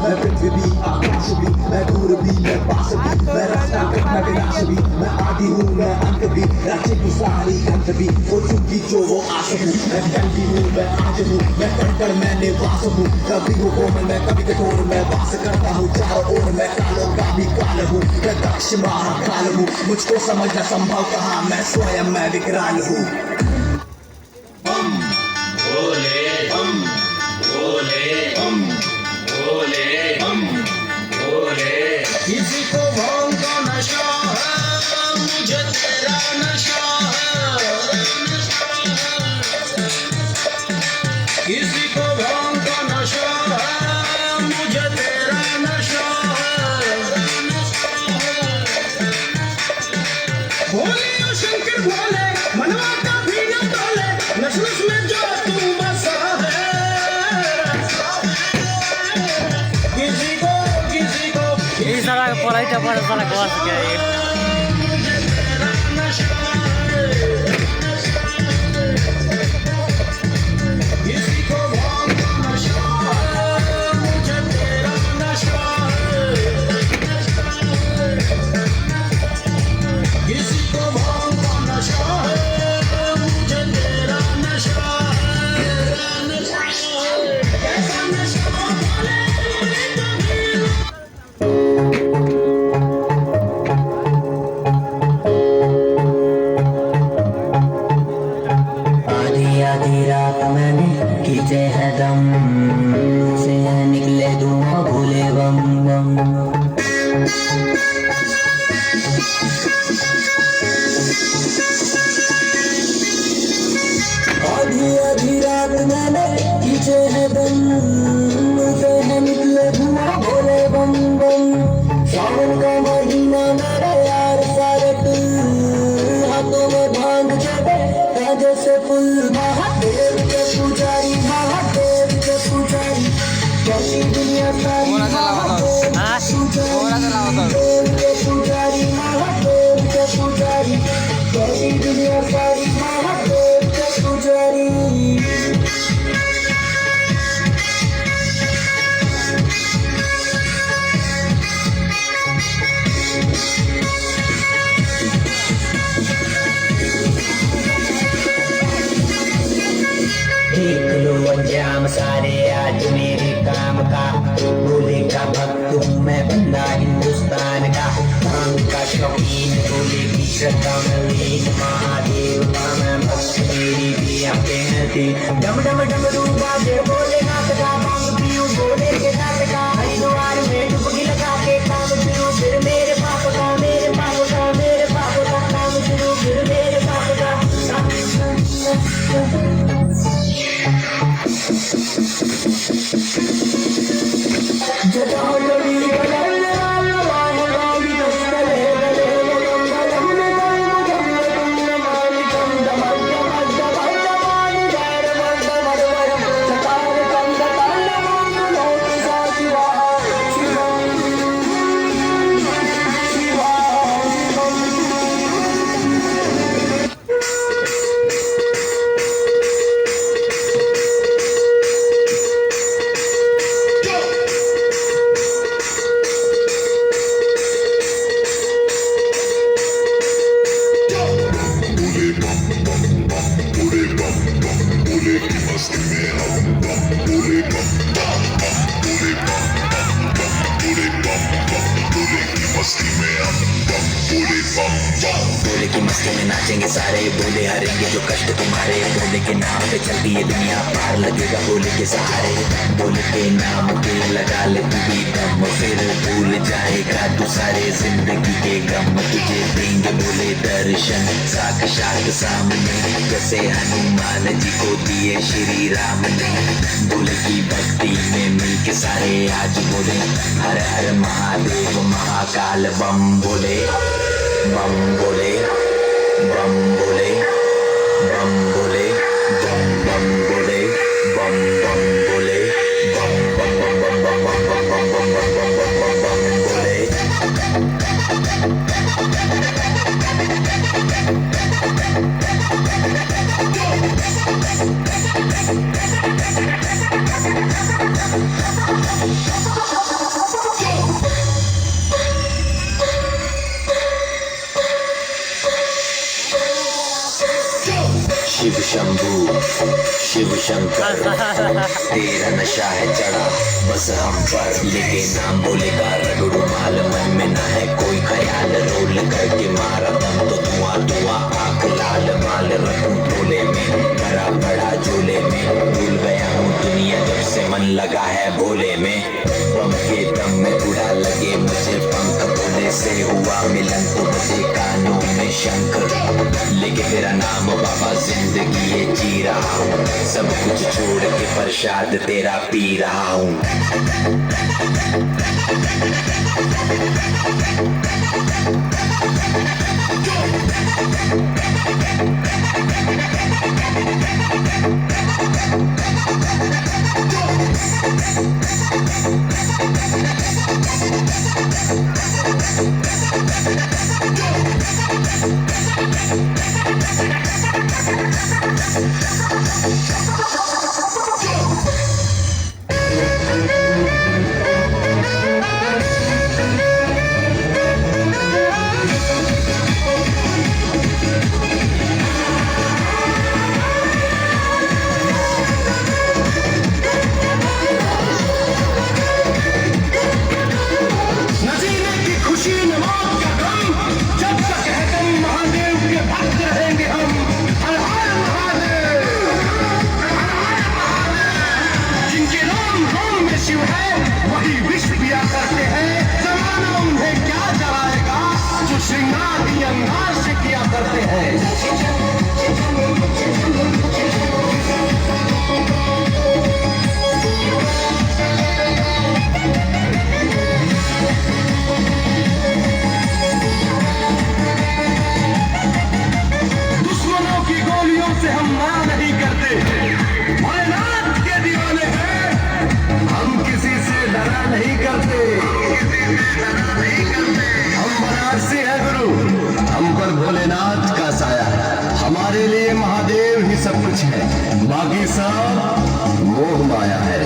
मैं पृथ्वी भी आकाश भी, मैं दूर भी मैं पास भी, मैं रास्ता मैं विनाश भी, मैं आदि हूँ मैं अंत भी, राज्य की सारी अंत भी हो चुकी जो वो आस हूँ। मैं भी हूँ मैं आज हूँ, मैं कण मैं निवास हूँ, कभी हूँ कोमल मैं कभी कठोर, मैं वास करता हूँ चारों ओर, मैं कालों का भी काल हूँ, मैं दक्ष महाकाल हूँ, मुझको समझना संभव कहा, मैं स्वयं मैं विकराल हूँ। भोले बम भोले बम भोले बम भोले। किसी को भांग का नशा है, मुझे तेरा नशा है। किसी को भांग का नशा है, मुझे तेरा नशा है। भोले ओ शंकर भोले, मनवा का भी न तोले, नस नस में जो तू बसा है। किसी को ये सारा पढ़ाई तो बड़ा सारा क्लास के है। तेरा नशा है। किसी को भांग का नशा है, मुझे तेरा नशा है। किसी को भांग का नशा है, मुझे तेरा नशा है। कैसा नशा बोले आधी आधी रात मैंने खींचे है दम, से निकले धुआं भोले बम बम। आधी आधी रात मैंने खींचे है दम, से निकले धुआं भोले बम बम। सावन का महीना मेरा यार सारट, हाथों में भांग चढ़े ताजे से फुल। महादेव के पुजारी, महादेव के पुजारी, कैसी दुनिया सारी महादेव के पुजारी, महादेव के पुजारी, कैसी दुनिया सारी महादेव के पुजारी। देख लो अंजाम सारे आज मेरे काम का, भोले का भक्त हूँ मैं बंदा हिंदुस्तान का। भांग का शौकीन भोले की श्रद्धा में लीन, महादेव का मैं भक्त मेरी भी आते हैं दिल। डम डम डम रूपा दे भोलेनाथ का, भांग पीऊं भोले के नाथ का। हरिद्वार में डुबकी लगा के काम शुरू, फिर मेरे पाप का मेरे पाप का मेरे पाप का काम शुरू, फिर मेरे पाप का। जटाओ लड़ी गले लाल लाल लाल दस्तले गले गम गम गम गम गम गम गम भोले की मस्ती में नाचेंगे सारे, भोले हरेंगे जो कष्ट तुम्हारे। भोले के नाम पे चलती है दुनिया, पार लगेगा भोले के सहारे। भोले के नाम पे लगा ले तू भी दम, फिर भूल जाएगा तू सारे जिंदगी के गम। तुझे देंगे भोले दर्शन साक्षात सामने, जैसे हनुमान जी को दिए श्री राम ने। भोले की भक्ति में मिल के सारे आज बोले, हर हर महादेव महाकाल बम बोले, बम बोले, बम बोले, बम बोले, बम बम बोले, बम बम बोले, बम बम बम बम बम बम बम बम बम बम बम बम बोले। शंभू शिव शंकर तेरा नशा है चढ़ा बस हम पर, लेके नाम बोलेगा रगड़ू माल, मन में ना है कोई ख्याल, रोल करके मारा दम तो धुआं धुआं, आंख लाल माल रखूं टोले में, भरा पड़ा झोले में, भूल गया हूँ दुनिया जब से मन लगा है भोले में, बम के दम में उड़ा लगे मुझे पंख, भोले से हुआ मिलन तो बजे कानों में शंख, लेके तेरा नाम बाबा जिंदगी ये जी रहा हूँ, सब कुछ छोड़ के प्रसाद तेरा पी रहा हूँ। भोलेनाथ का साया है, हमारे लिए महादेव ही सब कुछ है, बाकी सब मोह माया है।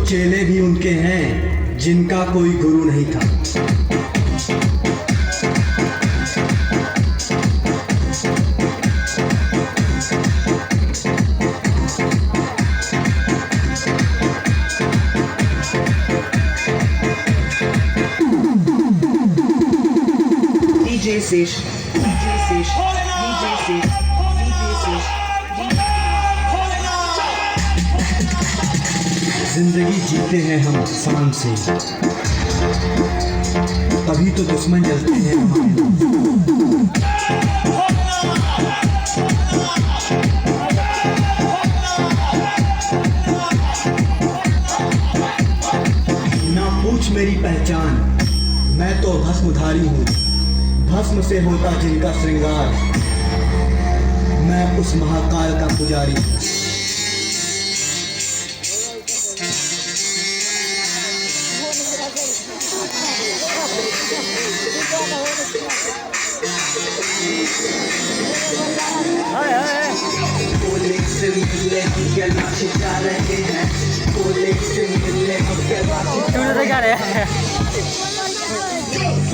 चेले भी उनके हैं जिनका कोई गुरु नहीं था। DJ Sesh, DJ Sesh, DJ Sesh, DJ Sesh. जिंदगी जीते हैं हम शान से, तभी तो दुश्मन जलते हैं ना पूछ मेरी पहचान, मैं तो भस्मधारी हूँ, भस्म से होता जिनका श्रृंगार, मैं उस महाकाल का पुजारी। से मिलने हम क्या नाच जा रहे हैं, से मिलने हम क्या नाच जा रहे हैं।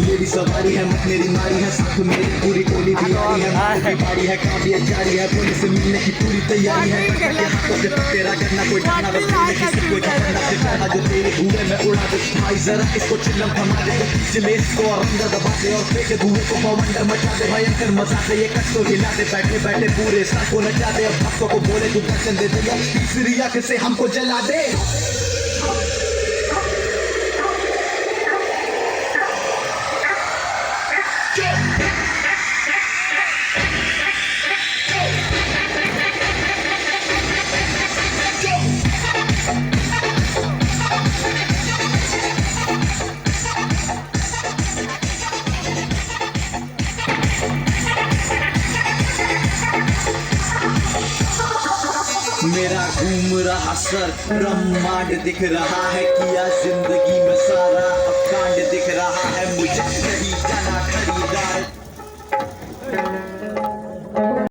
मेरी सवारी है मत मेरी मारी है साथ मेरी पूरी टोली भी आई है मेरी बारी है काबिलियत जारी है पुलिस से मिलने की पूरी तैयारी है हाथों से तेरा करना कोई डरना बस किसी कोई डरना से पहला जो तेरे धुएं में उड़ा दे भाई जरा इसको चिल्लम थमा दे चिले इसको और अंदर दबा दे और फेंके धुएं को बवंडर मचा दे भयंकर मजा से ये कष्टों हिला दे बैठे बैठे पूरे साथ को नचा दे अब भक्तों को बोले तू दर्शन दे दे तीसरी आंख से हमको जला दे मेरा घूम रहा सर ब्रह्मांड दिख रहा है किया जिंदगी में सारा अब कांड दिख रहा है मुझे नहीं जाना